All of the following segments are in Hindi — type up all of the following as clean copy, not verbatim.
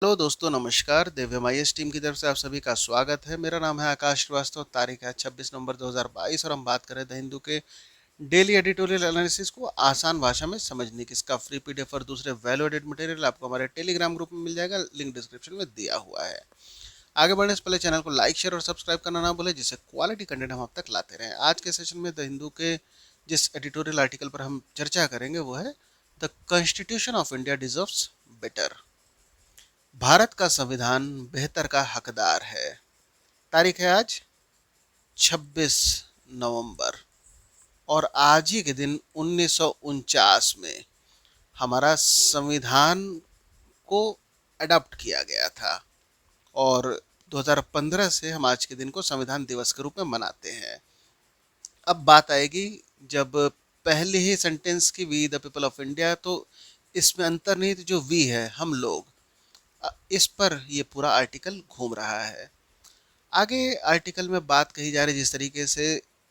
हेलो दोस्तों, नमस्कार। दिव्यमाइस टीम की तरफ से आप सभी का स्वागत है। मेरा नाम है आकाश श्रीवास्तव। तारीख है 26 नवंबर 2022 और हम बात करें द हिंदू के डेली एडिटोरियल एनालिसिस को आसान भाषा में समझने की। इसका फ्री पीडीएफ और दूसरे वैल्यू एडेड मटेरियल आपको हमारे टेलीग्राम ग्रुप में मिल जाएगा, लिंक डिस्क्रिप्शन में दिया हुआ है। आगे बढ़ने से पहले चैनल को लाइक, शेयर और सब्सक्राइब करना ना भूलें, जिससे क्वालिटी कंटेंट हम आप तक लाते रहें। आज के सेशन में द हिंदू के जिस एडिटोरियल आर्टिकल पर हम चर्चा करेंगे वो है the constitution of India deserves better. Bharat का संविधान बेहतर का हकदार है। तारीख है आज 26 नवंबर और आज ही के दिन 1949 में हमारा संविधान को अडॉप्ट किया गया था और 2015 से हम आज के दिन को संविधान दिवस के रूप में मनाते हैं। अब बात आएगी जब पहले ही सेंटेंस की we the people of India, तो इसमें अंतर्निहित जो वी है हम लोग, इस पर ये पूरा आर्टिकल घूम रहा है। आगे आर्टिकल में बात कही जा रही जिस तरीके से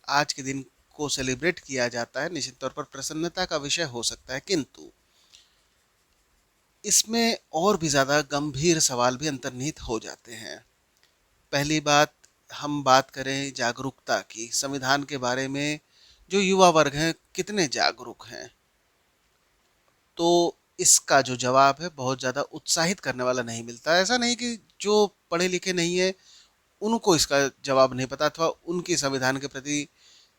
आज के दिन को सेलिब्रेट किया जाता है, निश्चित तौर पर प्रसन्नता का विषय हो सकता है, किंतु इसमें और भी ज़्यादा गंभीर सवाल भी अंतर्निहित हो जाते हैं। पहली बात, हम बात करें जागरूकता की। संविधान के बारे में जो युवा वर्ग हैं कितने जागरूक हैं, तो इसका जो जवाब है बहुत ज़्यादा उत्साहित करने वाला नहीं मिलता। ऐसा नहीं कि जो पढ़े लिखे नहीं है उनको इसका जवाब नहीं पता अथवा उनकी संविधान के प्रति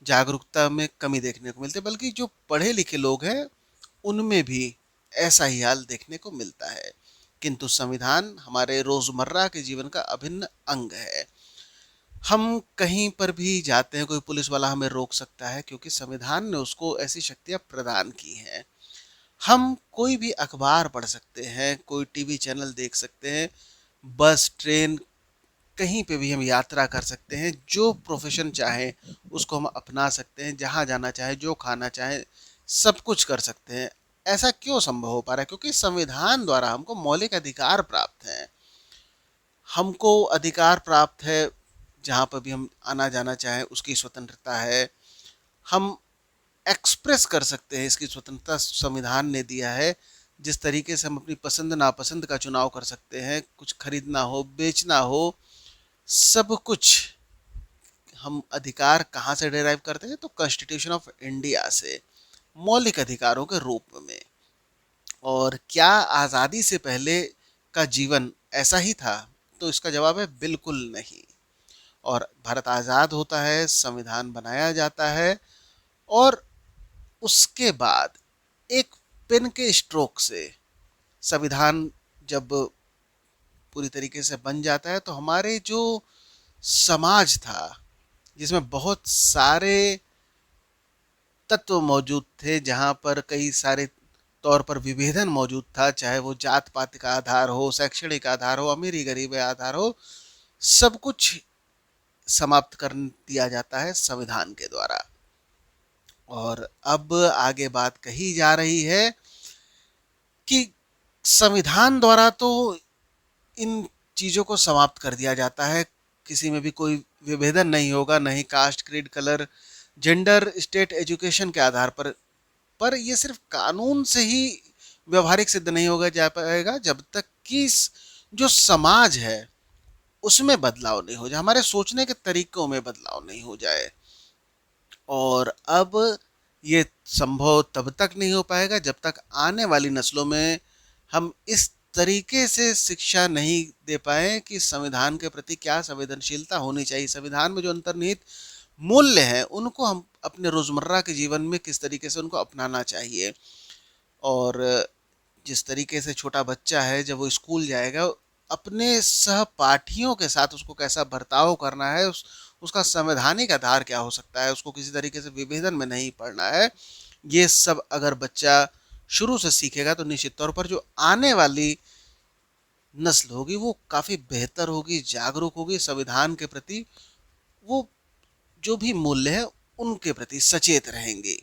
जागरूकता में कमी देखने को मिलती है, बल्कि जो पढ़े लिखे लोग हैं उनमें भी ऐसा ही हाल देखने को मिलता है। किंतु संविधान हमारे रोजमर्रा के जीवन का अभिन्न अंग है। हम कहीं पर भी जाते हैं, कोई पुलिस वाला हमें रोक सकता है क्योंकि संविधान ने उसको ऐसी शक्तियां प्रदान की हैं। हम कोई भी अखबार पढ़ सकते हैं, कोई टीवी चैनल देख सकते हैं, बस ट्रेन कहीं पे भी हम यात्रा कर सकते हैं। जो प्रोफेशन चाहें उसको हम अपना सकते हैं, जहाँ जाना चाहे, जो खाना चाहे, सब कुछ कर सकते हैं। ऐसा क्यों संभव हो पा रहा है? क्योंकि संविधान द्वारा हमको मौलिक अधिकार प्राप्त हैं। हमको अधिकार प्राप्त है जहाँ पर भी हम आना जाना चाहें, उसकी स्वतंत्रता है। हम एक्सप्रेस कर सकते हैं, इसकी स्वतंत्रता संविधान ने दिया है। जिस तरीके से हम अपनी पसंद नापसंद का चुनाव कर सकते हैं, कुछ खरीदना हो, बेचना हो, सब कुछ हम अधिकार कहाँ से डेराइव करते हैं? तो कॉन्स्टिट्यूशन ऑफ इंडिया से, मौलिक अधिकारों के रूप में। और क्या आज़ादी से पहले का जीवन ऐसा ही था? तो इसका जवाब है बिल्कुल नहीं। और भारत आज़ाद होता है, संविधान बनाया जाता है और उसके बाद एक पेन के स्ट्रोक से संविधान जब पूरी तरीके से बन जाता है, तो हमारे जो समाज था जिसमें बहुत सारे तत्व मौजूद थे, जहाँ पर कई सारे तौर पर विभेदन मौजूद था, चाहे वो जात पात का आधार हो, शैक्षणिक आधार हो, अमीरी गरीबी आधार हो, सब कुछ समाप्त कर दिया जाता है संविधान के द्वारा। और अब आगे बात कही जा रही है कि संविधान द्वारा तो इन चीज़ों को समाप्त कर दिया जाता है। किसी में भी कोई विभेदन नहीं होगा, नहीं caste, creed, colour, gender, state, education के आधार पर ये सिर्फ कानून से ही व्यवहारिक सिद्ध नहीं होगा जा पाएगा जब तक कि जो समाज है उसमें बदलाव नहीं हो जाए, हमारे सोचने के तरीकों में बदलाव नहीं हो जाए। और अब ये संभव तब तक नहीं हो पाएगा जब तक आने वाली नस्लों में हम इस तरीके से शिक्षा नहीं दे पाए कि संविधान के प्रति क्या संवेदनशीलता होनी चाहिए, संविधान में जो अंतर्निहित मूल्य हैं उनको हम अपने रोजमर्रा के जीवन में किस तरीके से उनको अपनाना चाहिए। और जिस तरीके से छोटा बच्चा है जब वो स्कूल जाएगा, अपने सहपाठियों के साथ उसको कैसा बर्ताव करना है, उसका संवैधानिक आधार क्या हो सकता है, उसको किसी तरीके से विभेदन में नहीं पड़ना है, ये सब अगर बच्चा शुरू से सीखेगा तो निश्चित तौर पर जो आने वाली नस्ल होगी वो काफ़ी बेहतर होगी, जागरूक होगी, संविधान के प्रति वो जो भी मूल्य है उनके प्रति सचेत रहेंगे।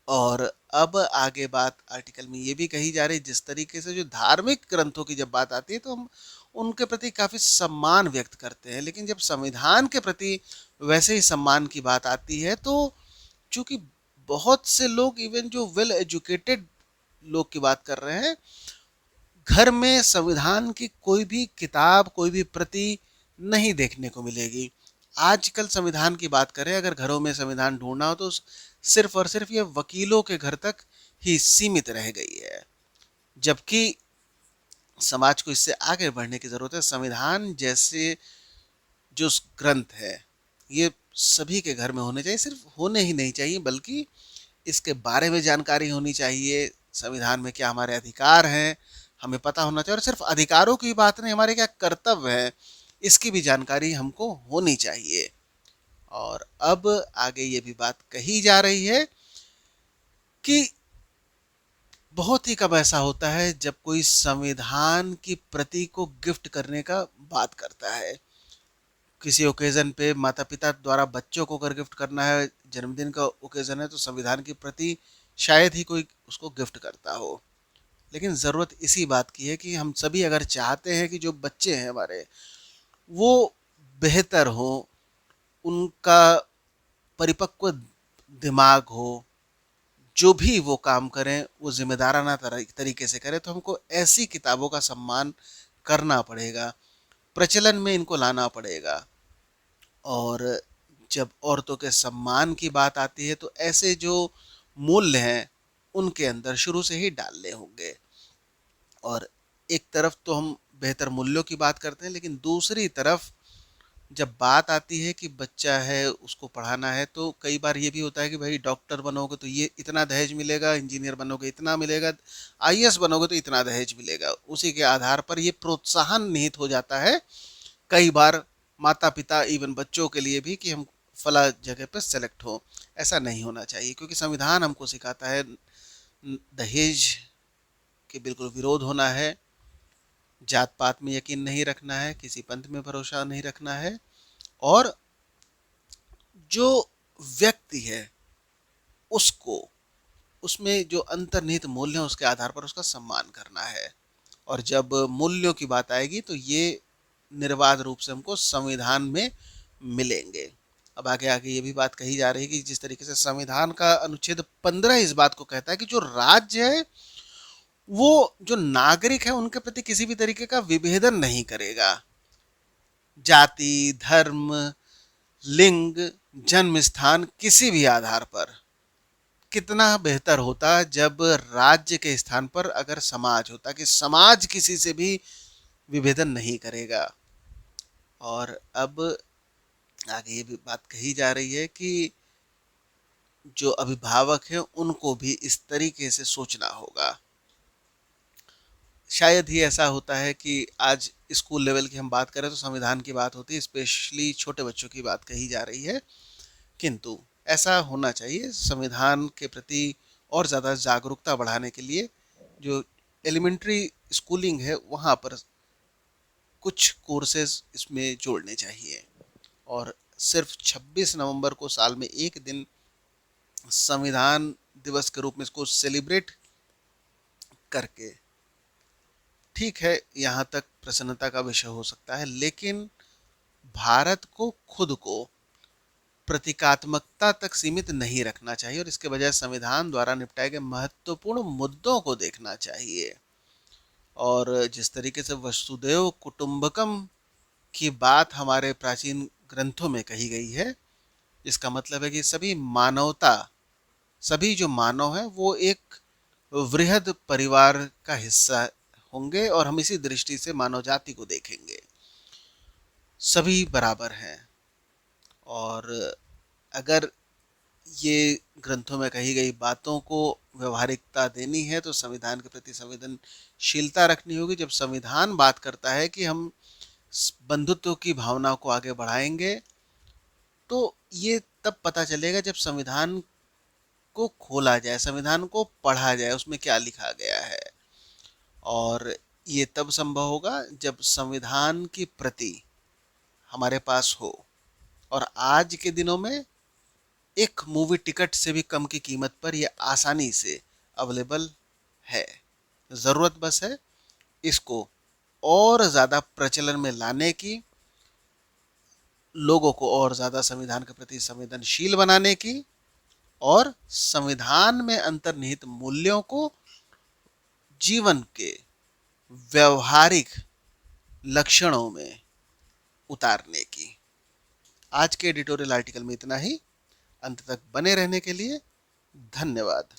और अब आगे बात आर्टिकल में ये भी कही जा रही है, जिस तरीके से जो धार्मिक ग्रंथों की जब बात आती है तो हम उनके प्रति काफ़ी सम्मान व्यक्त करते हैं, लेकिन जब संविधान के प्रति वैसे ही सम्मान की बात आती है तो चूंकि बहुत से लोग, इवन जो वेल एजुकेटेड लोग की बात कर रहे हैं, घर में संविधान की कोई भी किताब, कोई भी प्रति नहीं देखने को मिलेगी। आजकल संविधान की बात करें, अगर घरों में संविधान ढूंढना हो तो सिर्फ और सिर्फ ये वकीलों के घर तक ही सीमित रह गई है। जबकि समाज को इससे आगे बढ़ने की जरूरत है। संविधान जैसे जो ग्रंथ है, ये सभी के घर में होने चाहिए। सिर्फ होने ही नहीं चाहिए, बल्कि इसके बारे में जानकारी होनी चाहिए। संविधान में क्या हमारे अधिकार हैं, हमें पता होना चाहिए। और सिर्फ अधिकारों की बात नहीं, हमारे क्या कर्तव्य है, इसकी भी जानकारी हमको होनी चाहिए। और अब आगे ये भी बात कही जा रही है कि बहुत ही कम ऐसा होता है जब कोई संविधान की प्रति को गिफ्ट करने का बात करता है। किसी ओकेजन पे माता पिता द्वारा बच्चों को अगर गिफ्ट करना है, जन्मदिन का ओकेजन है, तो संविधान की प्रति शायद ही कोई उसको गिफ्ट करता हो। लेकिन ज़रूरत इसी बात की है कि हम सभी अगर चाहते हैं कि जो बच्चे हैं हमारे, वो बेहतर हो, उनका परिपक्व दिमाग हो, जो भी वो काम करें वो जिम्मेदाराना तरीके से करें, तो हमको ऐसी किताबों का सम्मान करना पड़ेगा, प्रचलन में इनको लाना पड़ेगा। और जब औरतों के सम्मान की बात आती है तो ऐसे जो मूल्य हैं उनके अंदर शुरू से ही डालने होंगे। और एक तरफ तो हम बेहतर मूल्यों की बात करते हैं, लेकिन दूसरी तरफ जब बात आती है कि बच्चा है उसको पढ़ाना है, तो कई बार ये भी होता है कि भाई डॉक्टर बनोगे तो ये इतना दहेज मिलेगा, इंजीनियर बनोगे इतना मिलेगा, आईएएस बनोगे तो इतना दहेज मिलेगा। उसी के आधार पर ये प्रोत्साहन निहित हो जाता है कई बार माता पिता इवन बच्चों के लिए भी, कि हम फला जगह पर सेलेक्ट हो। ऐसा नहीं होना चाहिए, क्योंकि संविधान हमको सिखाता है दहेज के बिल्कुल विरोध होना है, जात पात में यकीन नहीं रखना है, किसी पंथ में भरोसा नहीं रखना है, और जो व्यक्ति है उसको, उसमें जो अंतर्निहित मूल्य है उसके आधार पर उसका सम्मान करना है। और जब मूल्यों की बात आएगी तो ये निर्बाध रूप से हमको संविधान में मिलेंगे। अब आगे आगे ये भी बात कही जा रही है कि जिस तरीके से संविधान का अनुच्छेद 15 इस बात को कहता है कि जो राज्य है वो जो नागरिक है उनके प्रति किसी भी तरीके का विभेदन नहीं करेगा। जाति, धर्म, लिंग, जन्म स्थान, किसी भी आधार पर कितना बेहतर होता जब राज्य के स्थान पर अगर समाज होता, कि समाज किसी से भी विभेदन नहीं करेगा। और अब आगे ये भी बात कही जा रही है कि जो अभिभावक हैं उनको भी इस तरीके से सोचना होगा। शायद ही ऐसा होता है कि आज स्कूल लेवल की हम बात करें तो संविधान की बात होती है, स्पेशली छोटे बच्चों की बात कही जा रही है। किंतु ऐसा होना चाहिए, संविधान के प्रति और ज़्यादा जागरूकता बढ़ाने के लिए जो एलिमेंट्री स्कूलिंग है वहाँ पर कुछ कोर्सेज इसमें जोड़ने चाहिए। और सिर्फ 26 नवंबर को साल में एक दिन संविधान दिवस के रूप में इसको सेलिब्रेट करके, ठीक है, यहाँ तक प्रसन्नता का विषय हो सकता है, लेकिन भारत को खुद को प्रतीकात्मकता तक सीमित नहीं रखना चाहिए और इसके बजाय संविधान द्वारा निपटाए गए महत्वपूर्ण मुद्दों को देखना चाहिए। और जिस तरीके से वसुदेव कुटुंबकम की बात हमारे प्राचीन ग्रंथों में कही गई है, इसका मतलब है कि सभी मानवता, सभी जो मानव है वो एक वृहद परिवार का हिस्सा होंगे, और हम इसी दृष्टि से मानव जाति को देखेंगे। सभी बराबर हैं। और अगर ये ग्रंथों में कही गई बातों को व्यवहारिकता देनी है तो संविधान के प्रति संवेदनशीलता रखनी होगी। जब संविधान बात करता है कि हम बंधुत्व की भावना को आगे बढ़ाएंगे, तो ये तब पता चलेगा जब संविधान को खोला जाए, संविधान को पढ़ा जाए, उसमें क्या लिखा गया है। और ये तब संभव होगा जब संविधान की प्रति हमारे पास हो। और आज के दिनों में एक मूवी टिकट से भी कम की कीमत पर यह आसानी से अवेलेबल है। ज़रूरत बस है इसको और ज़्यादा प्रचलन में लाने की, लोगों को और ज़्यादा संविधान के प्रति संवेदनशील बनाने की, और संविधान में अंतर्निहित मूल्यों को जीवन के व्यवहारिक लक्षणों में उतारने की। आज के एडिटोरियल आर्टिकल में इतना ही। अंत तक बने रहने के लिए धन्यवाद।